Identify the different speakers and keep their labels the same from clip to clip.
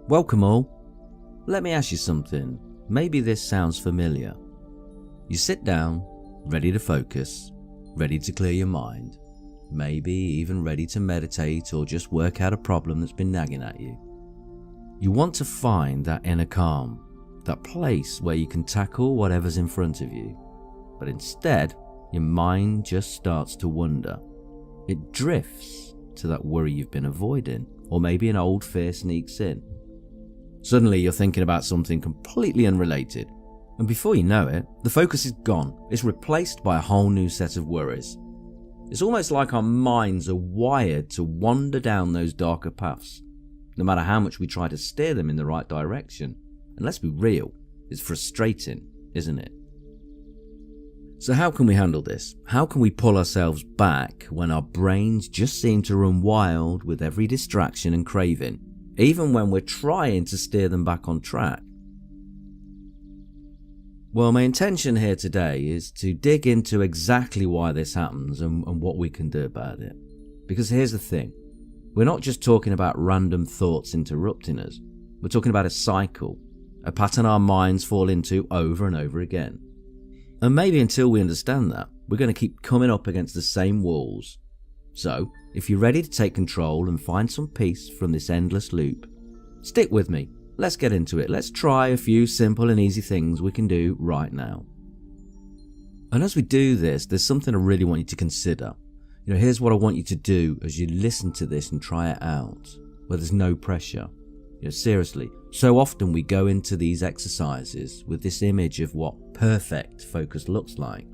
Speaker 1: Welcome all. Let me ask you something. Maybe this sounds familiar. You sit down, ready to focus, ready to clear your mind, maybe even ready to meditate or just work out a problem that's been nagging at you. You want to find that inner calm, that place where you can tackle whatever's in front of you. But instead, your mind just starts to wander. It drifts to that worry you've been avoiding, or maybe an old fear sneaks in. Suddenly you're thinking about something completely unrelated, and before you know it, the focus is gone. It's replaced by a whole new set of worries. It's almost like our minds are wired to wander down those darker paths, no matter how much we try to steer them in the right direction. And let's be real, it's frustrating, isn't it? So how can we handle this? How can we pull ourselves back when our brains just seem to run wild with every distraction and craving, even when we're trying to steer them back on track? Well, my intention here today is to dig into exactly why this happens and what we can do about it. Because here's the thing, we're not just talking about random thoughts interrupting us. We're talking about a cycle, a pattern our minds fall into over and over again. And maybe until we understand that, we're going to keep coming up against the same walls. So, if you're ready to take control and find some peace from this endless loop, stick with me. Let's get into it. Let's try a few simple and easy things we can do right now. And as we do this, there's something I really want you to consider. Here's what I want you to do as you listen to this and try it out, where there's no pressure. Seriously, so often we go into these exercises with this image of what perfect focus looks like,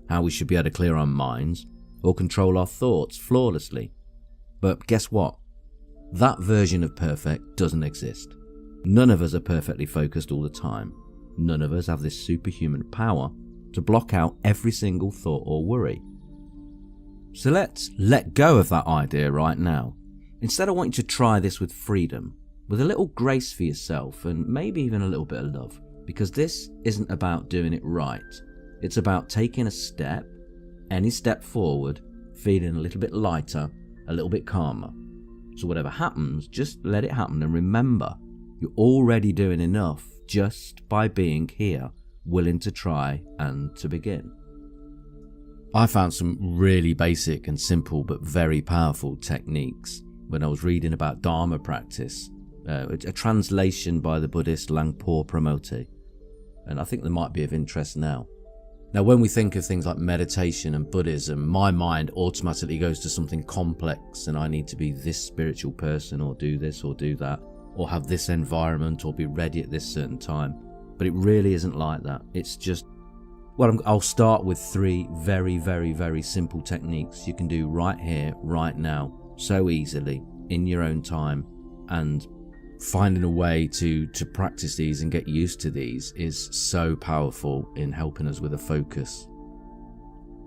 Speaker 1: how we should be able to clear our minds or control our thoughts flawlessly. But guess what? That version of perfect doesn't exist. None of us are perfectly focused all the time. None of us have this superhuman power to block out every single thought or worry. So let's let go of that idea right now. Instead, I want you to try this with freedom, with a little grace for yourself and maybe even a little bit of love, because this isn't about doing it right. It's about taking a step, any step forward, feeling a little bit lighter, a little bit calmer. So whatever happens, just let it happen, and remember, you're already doing enough just by being here, willing to try and to begin. I found some really basic and simple but very powerful techniques when I was reading about Dharma practice, a translation by the Buddhist Langpo Promote, and I think they might be of interest now. Now, when we think of things like meditation and Buddhism, my mind automatically goes to something complex, and I need to be this spiritual person or do this or do that, or have this environment or be ready at this certain time. But it really isn't like that. It's just, I'll start with 3 very, very, very simple techniques you can do right here, right now, so easily, in your own time, and finding a way to practice these and get used to these is so powerful in helping us with a focus.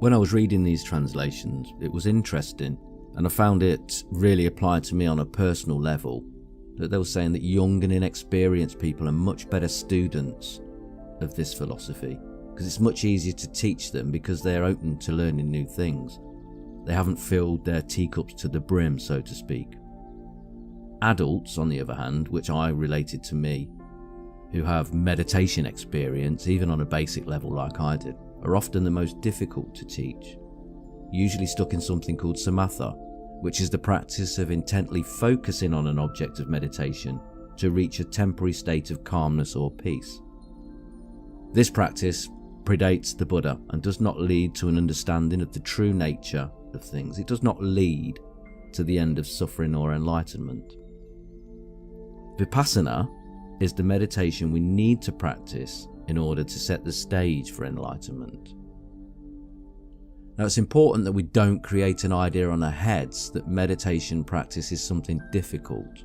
Speaker 1: When I was reading these translations, it was interesting, and I found it really applied to me on a personal level, that they were saying that young and inexperienced people are much better students of this philosophy, because it's much easier to teach them because they're open to learning new things. They haven't filled their teacups to the brim, so to speak. Adults, on the other hand, which I related to me, who have meditation experience, even on a basic level like I did, are often the most difficult to teach, usually stuck in something called samatha, which is the practice of intently focusing on an object of meditation to reach a temporary state of calmness or peace. This practice predates the Buddha and does not lead to an understanding of the true nature of things. It does not lead to the end of suffering or enlightenment. Vipassana is the meditation we need to practice in order to set the stage for enlightenment. Now, it's important that we don't create an idea on our heads that meditation practice is something difficult.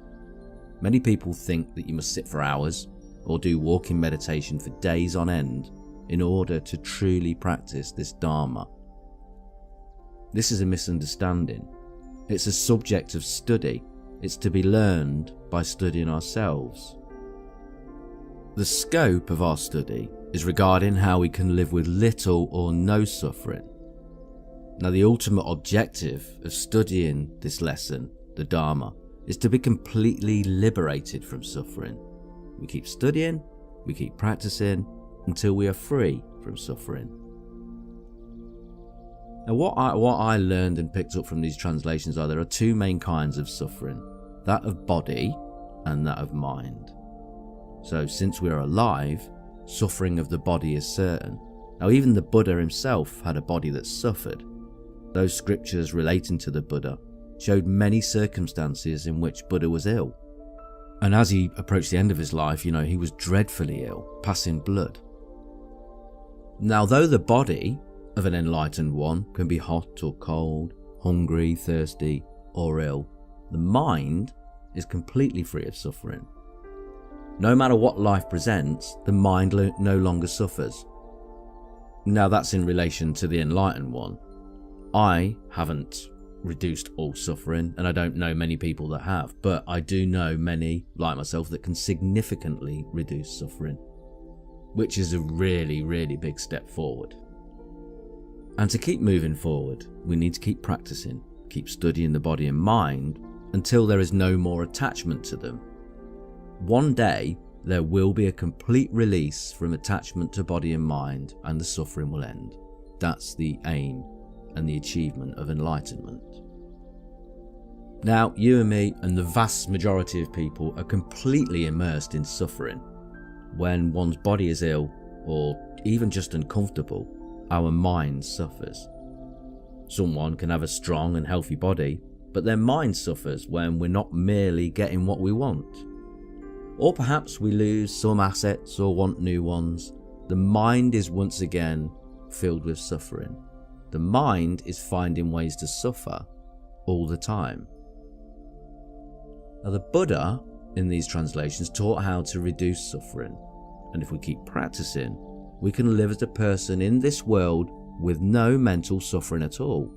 Speaker 1: Many people think that you must sit for hours or do walking meditation for days on end in order to truly practice this Dharma. This is a misunderstanding. It's a subject of study. It's to be learned by studying ourselves. The scope of our study is regarding how we can live with little or no suffering. Now, the ultimate objective of studying this lesson, the Dharma, is to be completely liberated from suffering. We keep studying, we keep practicing until we are free from suffering. Now what I learned and picked up from these translations are there are two main kinds of suffering, that of body and that of mind. So since we are alive, suffering of the body is certain. Now even the Buddha himself had a body that suffered. Those scriptures relating to the Buddha showed many circumstances in which Buddha was ill. And as he approached the end of his life, he was dreadfully ill, passing blood. Now though the body of an enlightened one can be hot or cold, hungry, thirsty, or ill, the mind is completely free of suffering. No matter what life presents, the mind no longer suffers. Now that's in relation to the enlightened one. I haven't reduced all suffering, and I don't know many people that have, but I do know many, like myself, that can significantly reduce suffering, which is a really, really big step forward. And to keep moving forward, we need to keep practicing, keep studying the body and mind until there is no more attachment to them. One day, there will be a complete release from attachment to body and mind, and the suffering will end. That's the aim and the achievement of enlightenment. Now, you and me and the vast majority of people are completely immersed in suffering. When one's body is ill, or even just uncomfortable, our mind suffers. Someone can have a strong and healthy body, but their mind suffers when we're not merely getting what we want. Or perhaps we lose some assets or want new ones. The mind is once again filled with suffering. The mind is finding ways to suffer all the time. Now, the Buddha in these translations taught how to reduce suffering, and if we keep practicing, we can live as a person in this world with no mental suffering at all.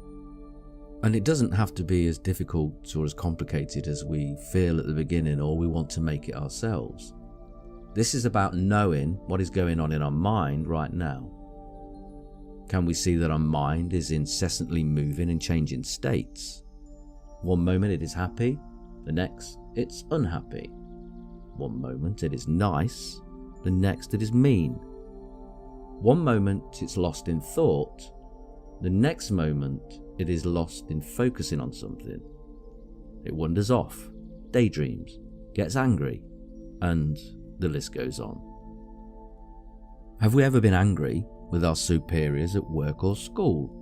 Speaker 1: And it doesn't have to be as difficult or as complicated as we feel at the beginning, or we want to make it ourselves. This is about knowing what is going on in our mind right now. Can we see that our mind is incessantly moving and changing states? One moment it is happy, the next it's unhappy. One moment it is nice, the next it is mean. One moment it's lost in thought, the next moment it is lost in focusing on something. It wanders off, daydreams, gets angry, and the list goes on. Have we ever been angry with our superiors at work or school?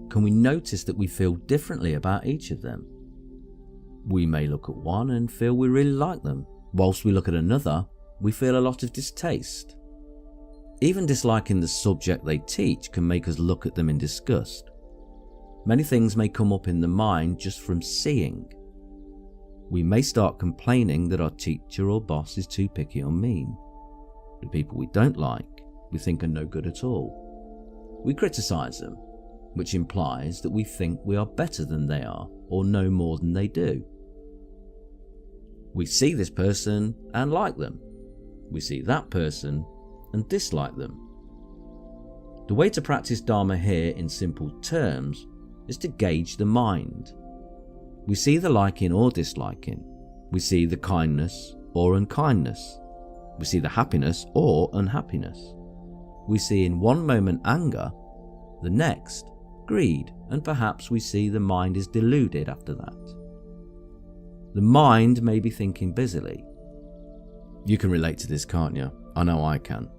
Speaker 1: Can we notice that we feel differently about each of them? We may look at one and feel we really like them, whilst we look at another, we feel a lot of distaste. Even disliking the subject they teach can make us look at them in disgust. Many things may come up in the mind just from seeing. We may start complaining that our teacher or boss is too picky or mean. The people we don't like, we think are no good at all. We criticize them, which implies that we think we are better than they are or know more than they do. We see this person and like them. We see that person and dislike them. The way to practice Dharma here in simple terms is to gauge the mind. We see the liking or disliking. We see the kindness or unkindness. We see the happiness or unhappiness. We see in one moment anger, the next greed, and perhaps we see the mind is deluded after that. The mind may be thinking busily. You can relate to this, can't you? I know I can.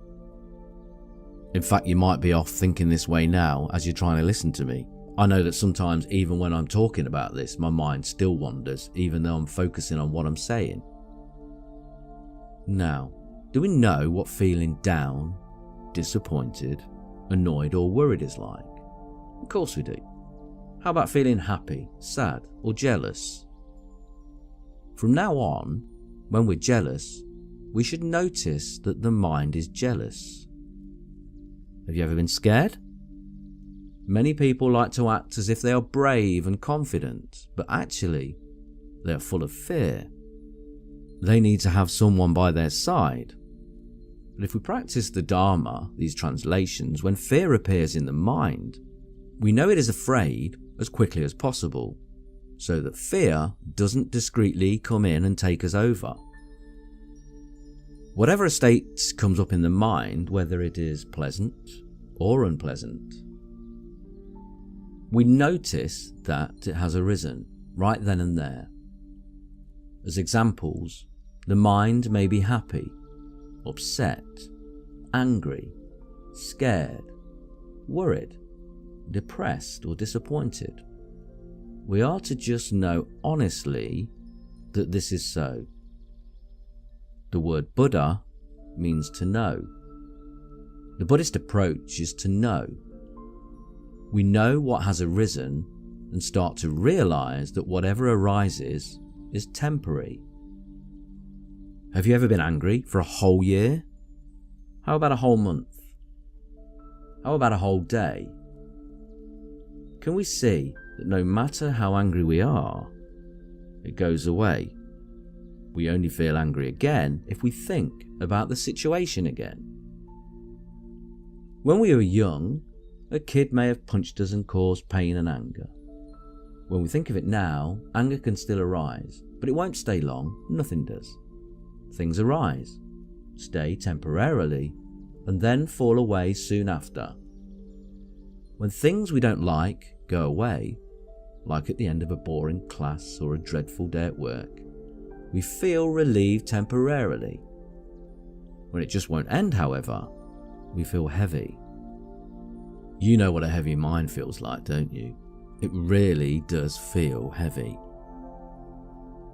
Speaker 1: In fact, you might be off thinking this way now as you're trying to listen to me. I know that sometimes even when I'm talking about this, my mind still wanders, even though I'm focusing on what I'm saying. Now, do we know what feeling down, disappointed, annoyed or worried is like? Of course we do. How about feeling happy, sad or jealous? From now on, when we're jealous, we should notice that the mind is jealous. Have you ever been scared? Many people like to act as if they are brave and confident, but actually, they are full of fear. They need to have someone by their side. But if we practice the Dharma, these translations, when fear appears in the mind, we know it is afraid as quickly as possible. so that fear doesn't discreetly come in and take us over. Whatever state comes up in the mind, whether it is pleasant or unpleasant, we notice that it has arisen right then and there. As examples, the mind may be happy, upset, angry, scared, worried, depressed or disappointed. We are to just know honestly that this is so. The word Buddha means to know. The Buddhist approach is to know. We know what has arisen and start to realize that whatever arises is temporary. Have you ever been angry for a whole year? How about a whole month? How about a whole day? Can we see that no matter how angry we are, it goes away? We only feel angry again if we think about the situation again. When we were young, a kid may have punched us and caused pain and anger. When we think of it now, anger can still arise, but it won't stay long, nothing does. Things arise, stay temporarily, and then fall away soon after. When things we don't like go away, like at the end of a boring class or a dreadful day at work, we feel relieved temporarily. When it just won't end, however, we feel heavy. You know what a heavy mind feels like, don't you? It really does feel heavy.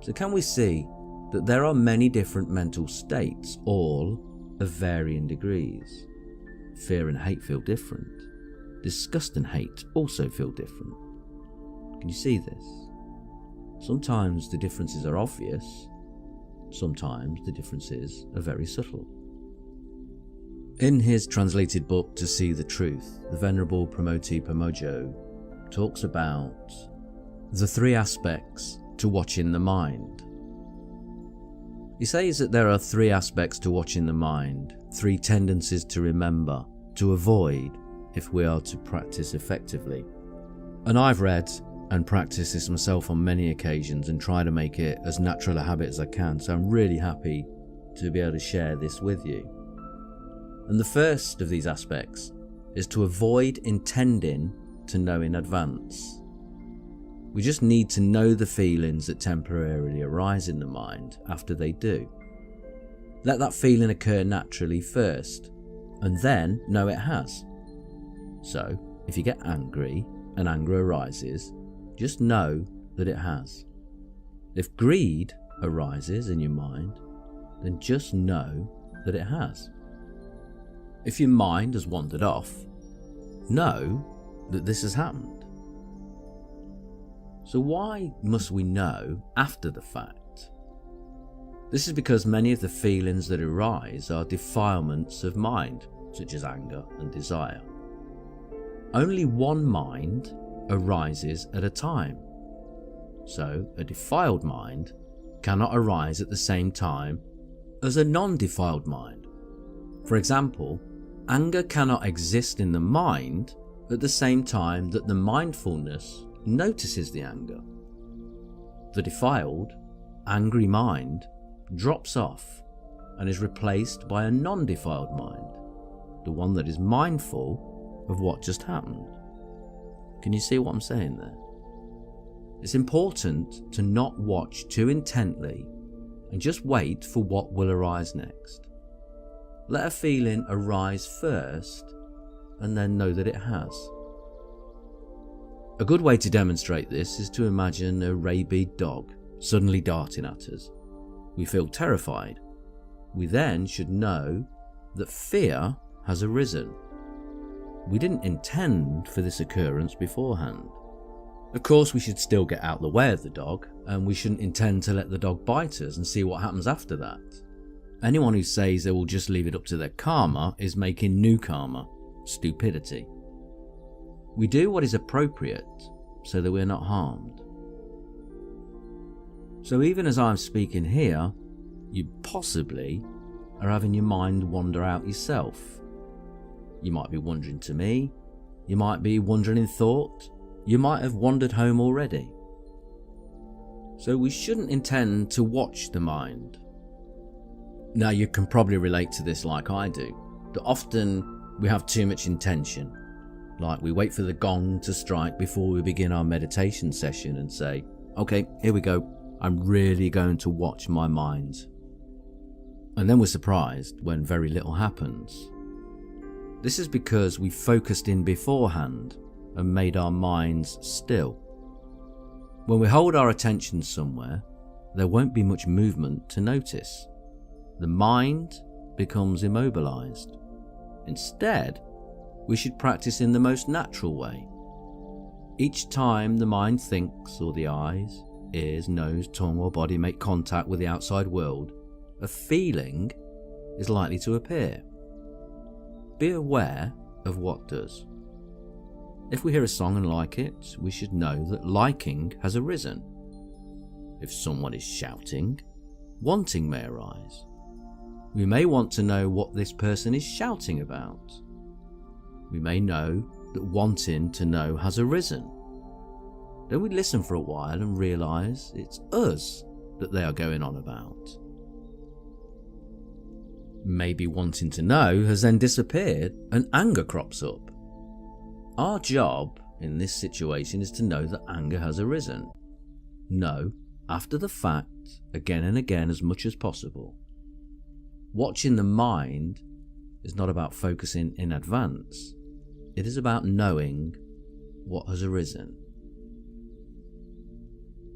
Speaker 1: So can we see that there are many different mental states, all of varying degrees? Fear and hate feel different. Disgust and hate also feel different. Can you see this? Sometimes the differences are obvious, sometimes the differences are very subtle. In his translated book To See the Truth, the Venerable Pramoti Pamojo talks about the three aspects to watching the mind. He says that there are three aspects to watching the mind, three tendencies to remember, to avoid if we are to practice effectively. And I've read and practiced this myself on many occasions and try to make it as natural a habit as I can, so I'm really happy to be able to share this with you. And the first of these aspects is to avoid intending to know in advance. We just need to know the feelings that temporarily arise in the mind after they do. Let that feeling occur naturally first, and then know it has. So, if you get angry and anger arises, just know that it has. If greed arises in your mind, then just know that it has. If your mind has wandered off, know that this has happened. So why must we know after the fact? This is because many of the feelings that arise are defilements of mind, such as anger and desire. Only one mind arises at a time. So a defiled mind cannot arise at the same time as a non-defiled mind. For example, anger cannot exist in the mind at the same time that the mindfulness notices the anger. The defiled, angry mind drops off and is replaced by a non-defiled mind, the one that is mindful of what just happened. Can you see what I'm saying there? It's important to not watch too intently and just wait for what will arise next. Let a feeling arise first and then know that it has. A good way to demonstrate this is to imagine a rabid dog suddenly darting at us. We feel terrified. We then should know that fear has arisen. We didn't intend for this occurrence beforehand. Of course, we should still get out of the way of the dog, and we shouldn't intend to let the dog bite us and see what happens after that. Anyone who says they will just leave it up to their karma is making new karma, stupidity. We do what is appropriate so that we're not harmed. So even as I'm speaking here, you possibly are having your mind wander out yourself. You might be wandering to me, you might be wandering in thought, you might have wandered home already. So we shouldn't intend to watch the mind. Now you can probably relate to this like I do, that often we have too much intention. Like we wait for the gong to strike before we begin our meditation session and say, okay, here we go, I'm really going to watch my mind. And then we're surprised when very little happens. This is because we focused in beforehand and made our minds still. When we hold our attention somewhere, there won't be much movement to notice. The mind becomes immobilized. Instead, we should practice in the most natural way. Each time the mind thinks, or the eyes, ears, nose, tongue or body make contact with the outside world, a feeling is likely to appear. Be aware of what does. If we hear a song and like it, we should know that liking has arisen. If someone is shouting, wanting may arise. We may want to know what this person is shouting about. We may know that wanting to know has arisen. Then we listen for a while and realise it's us that they are going on about. Maybe wanting to know has then disappeared and anger crops up. Our job in this situation is to know that anger has arisen. Know, after the fact, again and again as much as possible. Watching the mind is not about focusing in advance. It is about knowing what has arisen.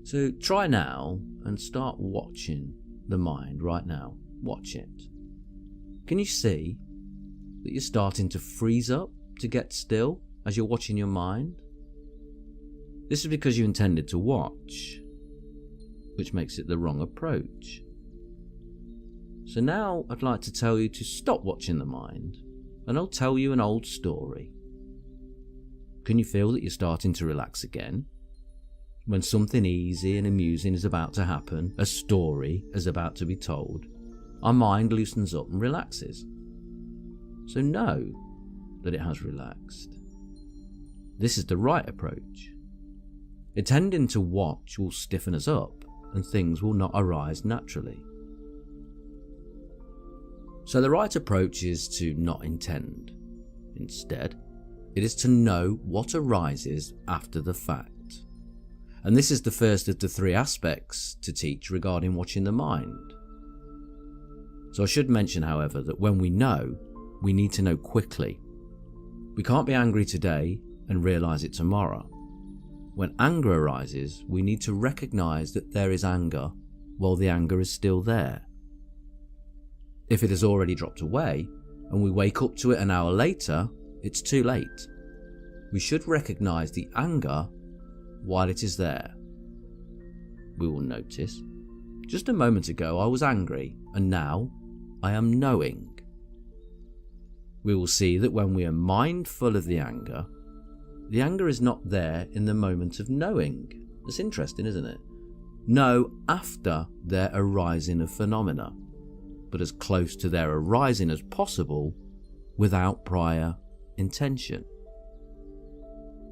Speaker 1: So try now and start watching the mind right now. Watch it. Can you see that you're starting to freeze up, to get still as you're watching your mind? This is because you intended to watch, which makes it the wrong approach. So now I'd like to tell you to stop watching the mind, and I'll tell you an old story. Can you feel that you're starting to relax again? When something easy and amusing is about to happen, a story is about to be told, our mind loosens up and relaxes. So know that it has relaxed. This is the right approach. Intending to watch will stiffen us up and things will not arise naturally. So the right approach is to not intend. Instead, it is to know what arises after the fact. And this is the first of the three aspects to teach regarding watching the mind. So I should mention, however, that when we know, we need to know quickly. We can't be angry today and realise it tomorrow. When anger arises, we need to recognise that there is anger while the anger is still there. If it has already dropped away and we wake up to it an hour later, it's too late. We should recognise the anger while it is there. We will notice, just a moment ago I was angry and now I am knowing. We will see that when we are mindful of the anger is not there in the moment of knowing. It's interesting, isn't it? Know after their arising of phenomena, but as close to their arising as possible without prior intention.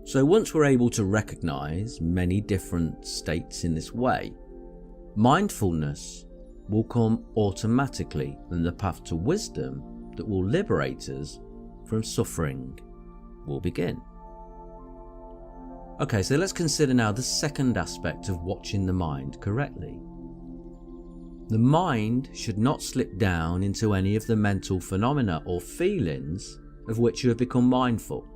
Speaker 1: So once we're able to recognize many different states in this way, mindfulness will come automatically, and the path to wisdom that will liberate us from suffering will begin. Okay, so let's consider now the second aspect of watching the mind correctly. The mind should not slip down into any of the mental phenomena or feelings of which you have become mindful.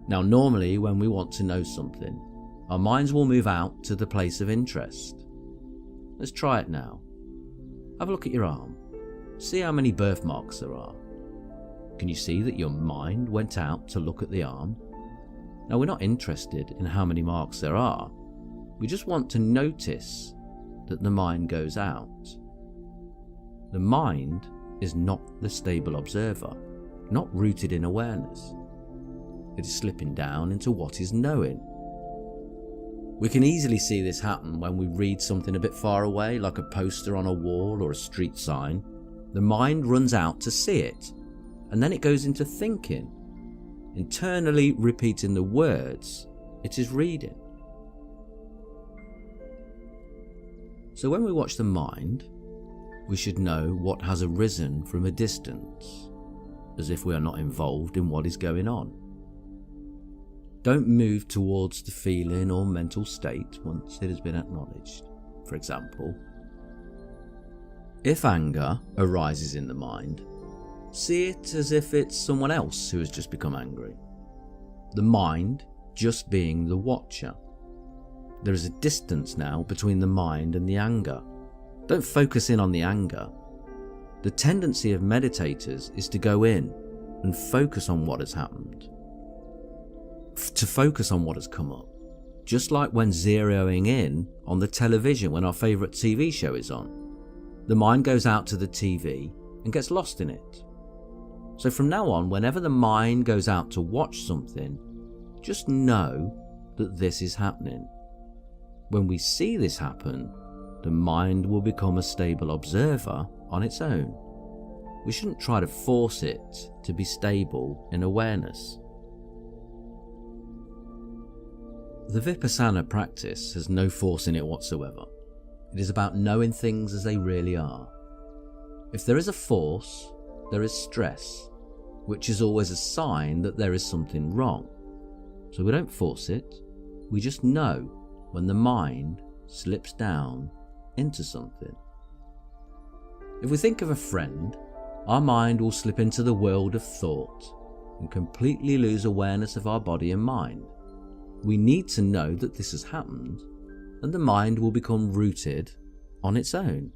Speaker 1: Now, normally when we want to know something, our minds will move out to the place of interest. Let's try it now. Have a look at your arm. See how many birthmarks there are. Can you see that your mind went out to look at the arm? Now, we're not interested in how many marks there are. We just want to notice that the mind goes out. The mind is not the stable observer, not rooted in awareness. It is slipping down into what is knowing. We can easily see this happen when we read something a bit far away, like a poster on a wall or a street sign. The mind runs out to see it, and then it goes into thinking, internally repeating the words it is reading. So when we watch the mind, we should know what has arisen from a distance, as if we are not involved in what is going on. Don't move towards the feeling or mental state once it has been acknowledged. For example, if anger arises in the mind, see it as if it's someone else who has just become angry. The mind just being the watcher. There is a distance now between the mind and the anger. Don't focus in on the anger. The tendency of meditators is to go in and focus on what has happened, to focus on what has come up. Just like when zeroing in on the television when our favourite TV show is on. The mind goes out to the TV and gets lost in it. So from now on, whenever the mind goes out to watch something, just know that this is happening. When we see this happen, the mind will become a stable observer on its own. We shouldn't try to force it to be stable in awareness. The Vipassana practice has no force in it whatsoever. It is about knowing things as they really are. If there is a force, there is stress, which is always a sign that there is something wrong. So we don't force it, we just know when the mind slips down into something. If we think of a friend, our mind will slip into the world of thought and completely lose awareness of our body and mind. We need to know that this has happened, and the mind will become rooted on its own.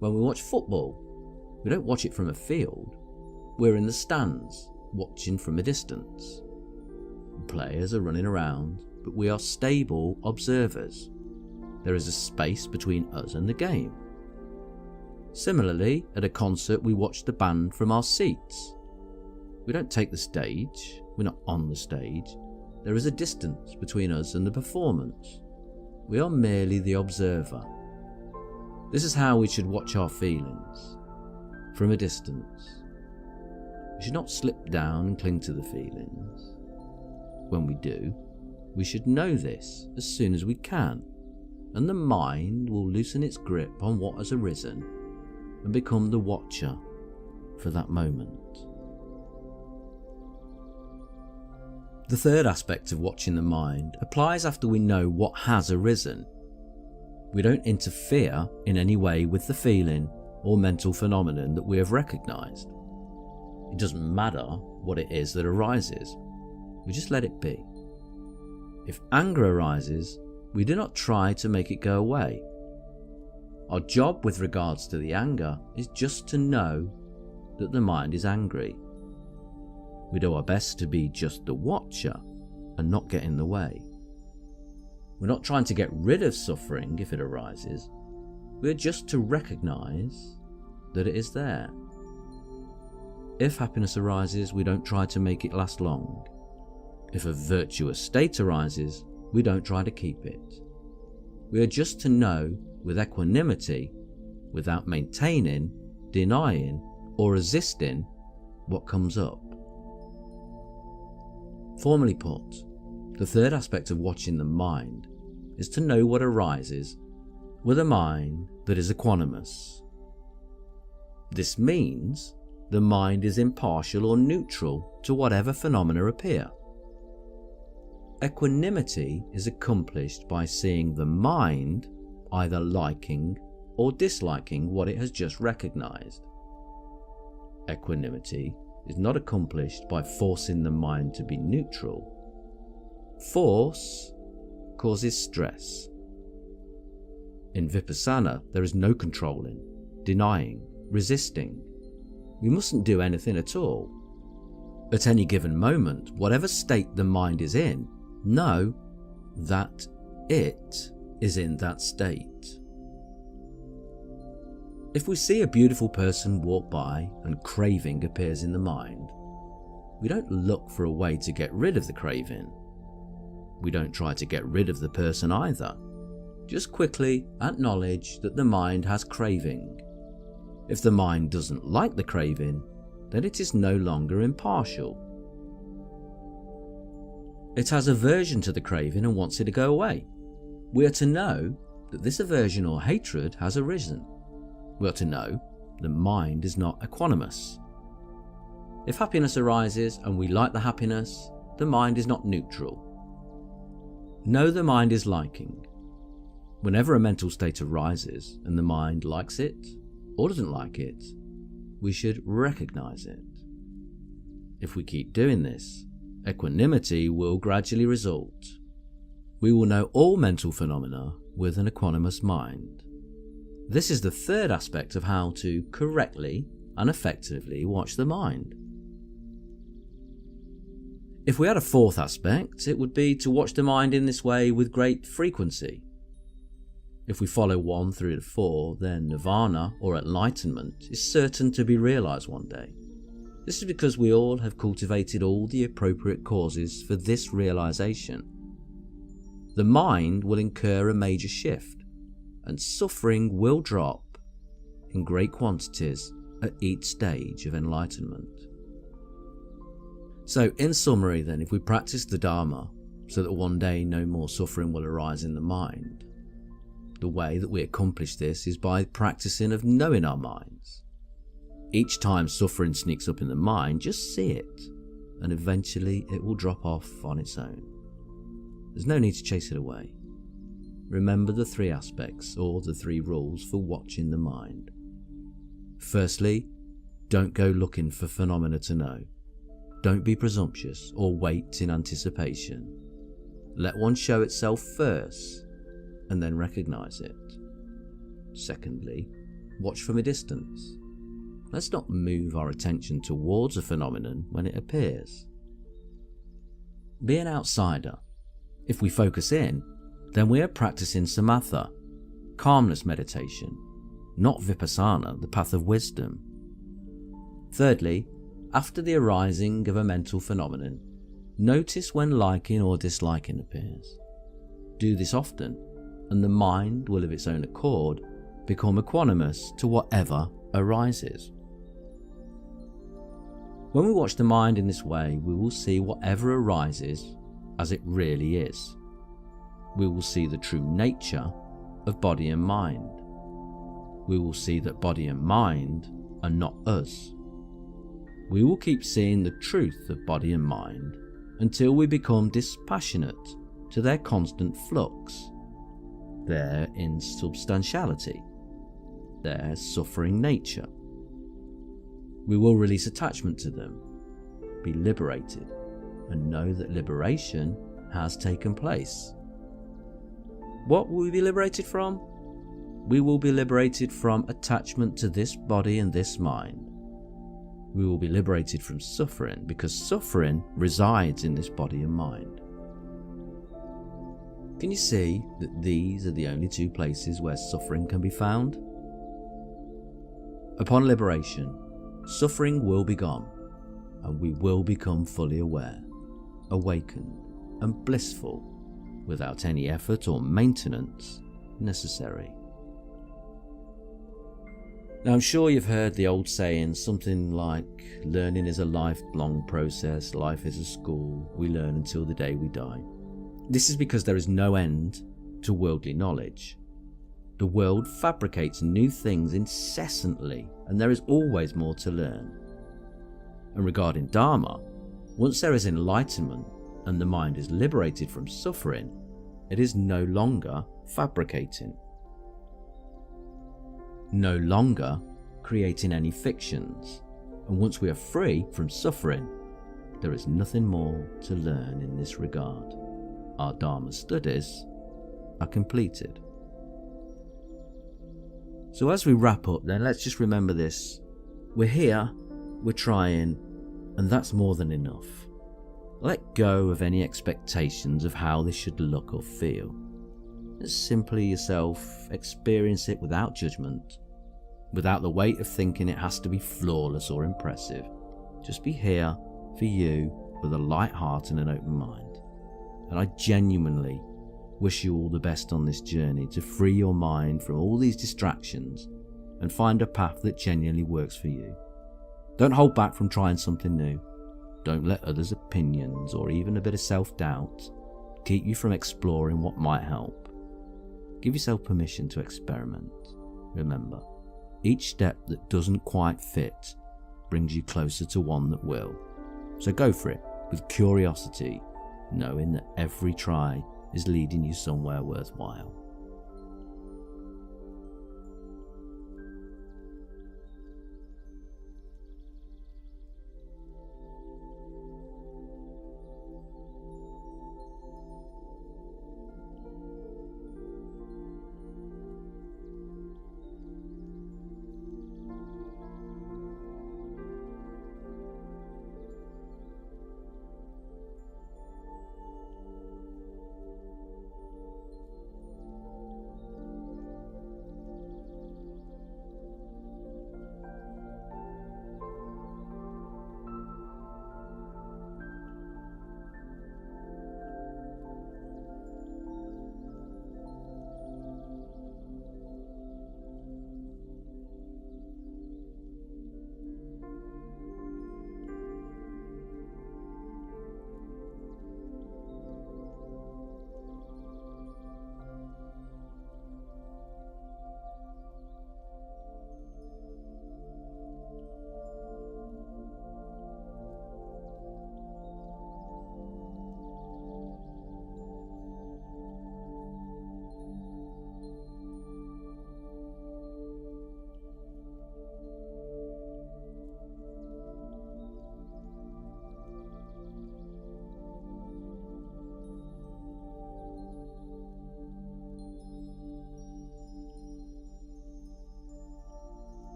Speaker 1: When we watch football, we don't watch it from a field. We're in the stands, watching from a distance. The players are running around, but we are stable observers. There is a space between us and the game. Similarly, at a concert we watch the band from our seats. We don't take the stage, we're not on the stage. There is a distance between us and the performance. We are merely the observer. This is how we should watch our feelings, from a distance. We should not slip down and cling to the feelings. When we do, we should know this as soon as we can, and the mind will loosen its grip on what has arisen and become the watcher for that moment. The third aspect of watching the mind applies after we know what has arisen. We don't interfere in any way with the feeling or mental phenomenon that we have recognized. It doesn't matter what it is that arises, we just let it be. If anger arises, we do not try to make it go away. Our job with regards to the anger is just to know that the mind is angry. We do our best to be just the watcher and not get in the way. We're not trying to get rid of suffering if it arises. We're just to recognize that it is there. If happiness arises, we don't try to make it last long. If a virtuous state arises, we don't try to keep it. We are just to know with equanimity, without maintaining, denying, or resisting what comes up. Formally put, the third aspect of watching the mind is to know what arises with a mind that is equanimous. This means the mind is impartial or neutral to whatever phenomena appear. Equanimity is accomplished by seeing the mind either liking or disliking what it has just recognized. Equanimity is not accomplished by forcing the mind to be neutral. Force causes stress. In Vipassana, there is no controlling, denying, resisting. We mustn't do anything at all. At any given moment, whatever state the mind is in, know that it is in that state. If we see a beautiful person walk by and craving appears in the mind, we don't look for a way to get rid of the craving. We don't try to get rid of the person either. Just quickly acknowledge that the mind has craving. If the mind doesn't like the craving, then it is no longer impartial. It has aversion to the craving and wants it to go away. We are to know that this aversion or hatred has arisen, we ought to know the mind is not equanimous. If happiness arises and we like the happiness, the mind is not neutral. Know the mind is liking. Whenever a mental state arises and the mind likes it or doesn't like it, we should recognize it. If we keep doing this, equanimity will gradually result. We will know all mental phenomena with an equanimous mind. This is the third aspect of how to correctly and effectively watch the mind. If we had a fourth aspect, it would be to watch the mind in this way with great frequency. If we follow 1 through to 4, then nirvana or enlightenment is certain to be realized one day. This is because we all have cultivated all the appropriate causes for this realization. The mind will incur a major shift, and suffering will drop in great quantities at each stage of enlightenment. So, in summary then, if we practice the Dharma so that one day no more suffering will arise in the mind, the way that we accomplish this is by practicing of knowing our minds. Each time suffering sneaks up in the mind, just see it, and eventually it will drop off on its own. There's no need to chase it away. Remember the 3 aspects, or the 3 rules for watching the mind. Firstly, don't go looking for phenomena to know. Don't be presumptuous or wait in anticipation. Let one show itself first, and then recognize it. Secondly, watch from a distance. Let's not move our attention towards a phenomenon when it appears. Be an outsider. If we focus in, then we are practicing samatha, calmness meditation, not vipassana, the path of wisdom. Thirdly, after the arising of a mental phenomenon, notice when liking or disliking appears. Do this often, and the mind will of its own accord become equanimous to whatever arises. When we watch the mind in this way, we will see whatever arises as it really is. We will see the true nature of body and mind. We will see that body and mind are not us. We will keep seeing the truth of body and mind until we become dispassionate to their constant flux, their insubstantiality, their suffering nature. We will release attachment to them, be liberated, and know that liberation has taken place. What will we be liberated from? We will be liberated from attachment to this body and this mind. We will be liberated from suffering because suffering resides in this body and mind. Can you see that these are the only 2 places where suffering can be found? Upon liberation, suffering will be gone, and we will become fully aware, awakened, and blissful without any effort or maintenance necessary. Now, I'm sure you've heard the old saying, something like, learning is a lifelong process, life is a school, we learn until the day we die. This is because there is no end to worldly knowledge. The world fabricates new things incessantly, and there is always more to learn. And regarding Dharma, once there is enlightenment and the mind is liberated from suffering, it is no longer fabricating. No longer creating any fictions, and once we are free from suffering, there is nothing more to learn in this regard. Our Dharma studies are completed. So as we wrap up then, let's just remember this. We're here, we're trying, and that's more than enough. Let go of any expectations of how this should look or feel. Just simply yourself experience it without judgment, without the weight of thinking it has to be flawless or impressive. Just be here for you with a light heart and an open mind. And I genuinely wish you all the best on this journey to free your mind from all these distractions and find a path that genuinely works for you. Don't hold back from trying something new. Don't let others' opinions or even a bit of self-doubt keep you from exploring what might help. Give yourself permission to experiment. Remember, each step that doesn't quite fit brings you closer to one that will. So go for it with curiosity, knowing that every try is leading you somewhere worthwhile.